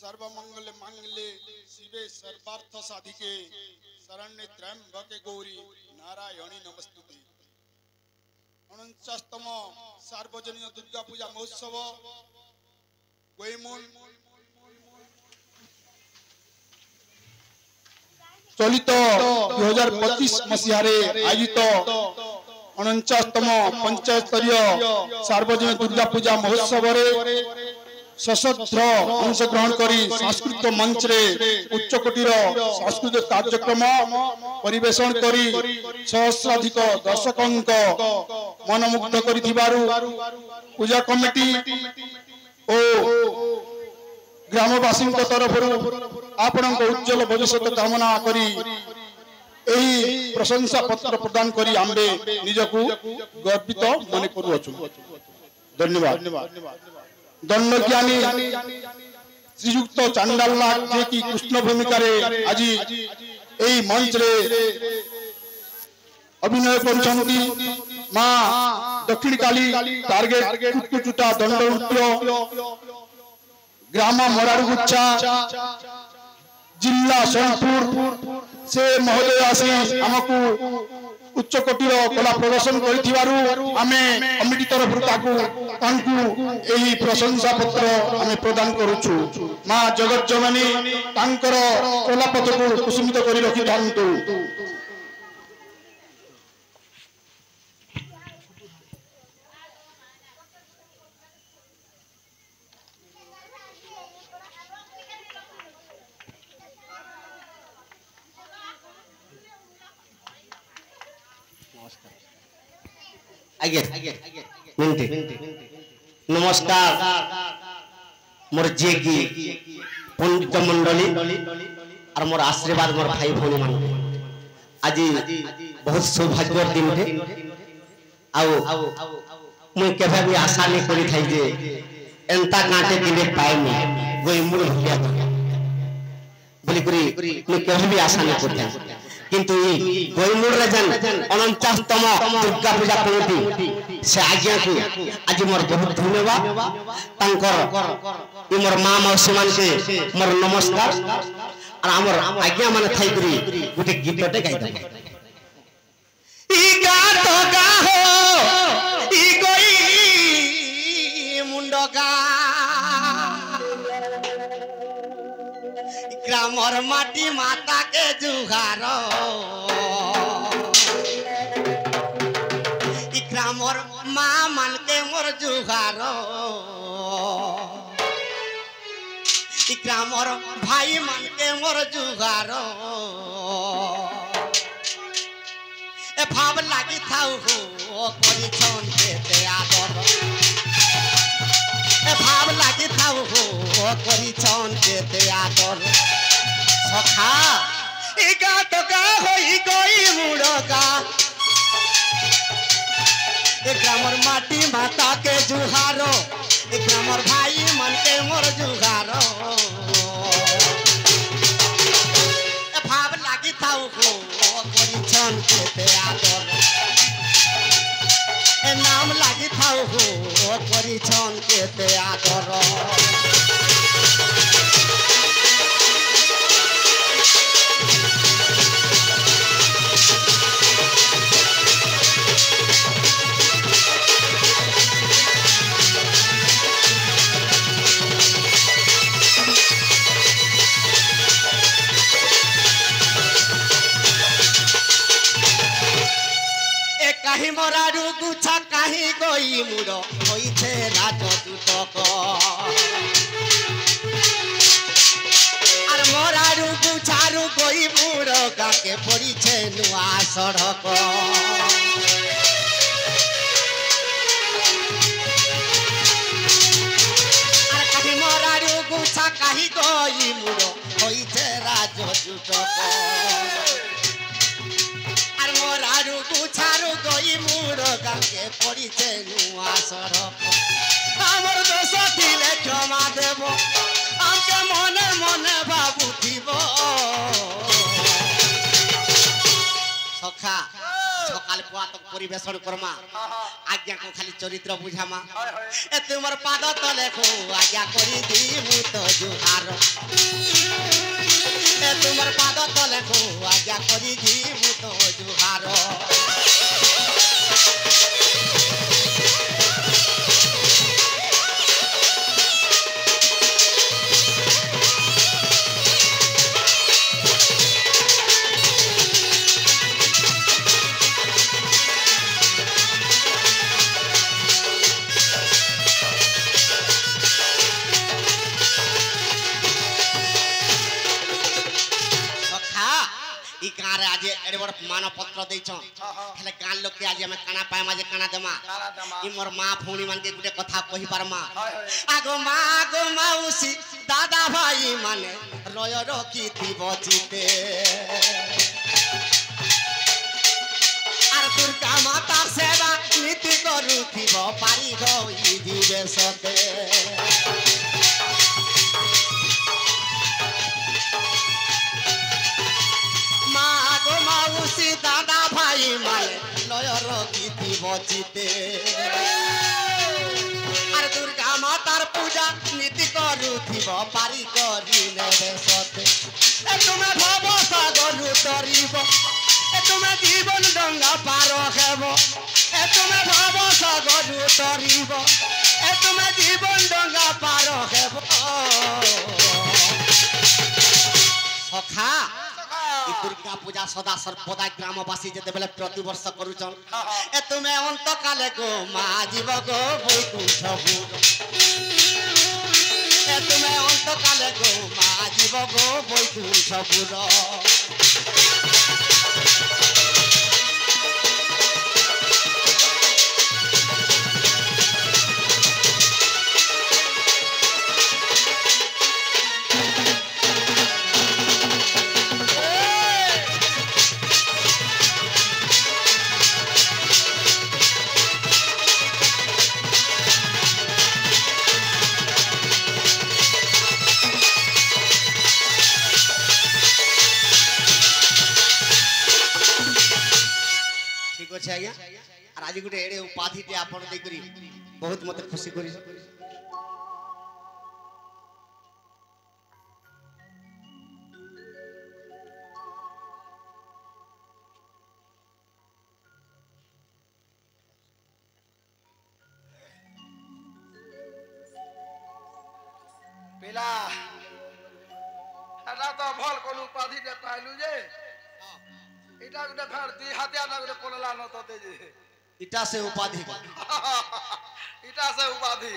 सर्वमंगल मांगल्ये शिवे सर्वार्थ साधिके शरण्ये त्र्यंबके गौरी नारायणी नमस्तुते। 49तम सार्वजनिक दुर्गा पूजा महोत्सव गोईमुल चलित 2025 मसीहारे आयोजित 49तम पंचायत स्तरीय सार्वजनिक दुर्गा पूजा महोत्सव सशस्त्र अंशग्रहण करी सांस्कृतिक मंच रे उच्च कोटीर सांस्कृतिक कार्यक्रम परिवेशन करी सहस्राधिक दर्शकों मनमुग्ध करिथिबारु पूजा कमिटी ओ ग्रामवासी तरफ आपण उज्जवल भविष्य कामना करी एही प्रशंसा पत्र प्रदान करी आम्बे निजकू गर्वित मन करूछु। धन्यवाद। दंडज्ञानी श्रीयुक्त चांडालनाथ जे की कृष्ण भूमिका रे आज एही मंच रे अभिनय करछंती मां दक्षिण काली टार्गेट कुटकुटा दंड नृत्य ग्राम मोरारगुच्छा जिला सोनपुर से महोदय आसी हमकू उच्च कोटीर कला प्रदर्शन करिथिबारु आमे कमिटी तरफ तांकू एही प्रशंसा पत्र आमे प्रदान करूछु। मां जगत जननी तांकर कला पथकू कुसुमित करी रखि थांतु। नमस्कार मोर जे की पंडित मंडली और मोर आशीर्वाद मोर भाई भौणी मान आज बहुत सौभाग्य दिन थे आउ मुई केभे भी आशा नहीं करी थाई जे एंता काटे दिने पाएनी गोई मुड़ भलिया बोली करी मुई केभे भी आशा नहीं करता किंतु गोईमुड़ रे जन 49तम दुर्गा पूजा कमिटी से आज्ञा को आज मोर बहुत धन्यवाद तांकर मोर मां मौसी मान के मोर नमस्कार और हमर आज्ञा माने थाई करी गुटे गीतटे गाई दे ई गात गा हो ई गोई मुंडगा ग्रामर माटी माता के जुगार ग्रामर माँ मान के मोर जुगार ग्रामर भाई मान के मोर जुगार ए भाव लागी थाउ हो करी छन के आदर ए भाव लागी थाउ हो करी छन के आदर सखा इगा तो का होई गई मुड़का ए ग्रामर माटी माता के जुहारो ए ग्रामर भाई मन के मोर जुहारो ए भाव लागी थाउ हो करी छन के आदर ए नाम लागी थाउ हो करी छन के आदर कहीं मोरारू गुछा कहीं गोई मुड़ो होई छे राजदूतक और मोरारू गुछारू गोई मुड़ो गाके पड़ी छे नुआ सड़क और कहीं मोरारू गुछा कहीं गोई मुड़ो होई छे राजदूतक मोरारू गुछारू गोई मुड़ गाके पड़ी छे नुआ सड़क हमर दोष दिले क्षमा देव हमके मने मने बाबू थीब सखा सकाल बात परिवेशन करमा आज्ञा को खाली चरित्र बुझामा ए तुमर पाद तले को आज्ञा करी दी मु तो जुहार ए तुमर पाद तले को आज्ञा करी दी मु तो जुहार आज एडे बड़ मानपत्र देछ हेले गान लोक के आज हम काना पाएमा जे काना देमा ई मोर मां भौणी मान के गुटे कथा कहि पारमा आगो माउसी दादा भाई माने रय रखी थी बचिते आर दुर्गा माता सेवा नीति करू थी पारी गई जीवे सते माउसी दादा भाई माने लय रखी थी बचिते आर दुर्गा मातार पूजा नीति करू थी पारी करी नेबे सते ए तुमे भव सागर उतरिब ए तुमे जीवन डंगा पार हेबो ए तुमे भव सागर उतरिब ए तुमे जीवन डंगा पार हेबो सखा दुर्गा पूजा सदा सर्वदा ग्रामवासी जेते बेले प्रति वर्ष करूछन ए तुमे अंत काले गो मा जीव गो बैकुंठपुर ए तुमे अंत काले गो मा जीव गो बैकुंठपुर आज्ञा और आज गोटे एडे उपाधि टे आपण दे करी बहुत मते खुशी करी पिला एटा तो भल कोन उपाधि दे पाइलु जे इटा गुटे फेर दी हाथिया ना गुटे कोलला न तते जे इटा से उपाधि इटा से उपाधि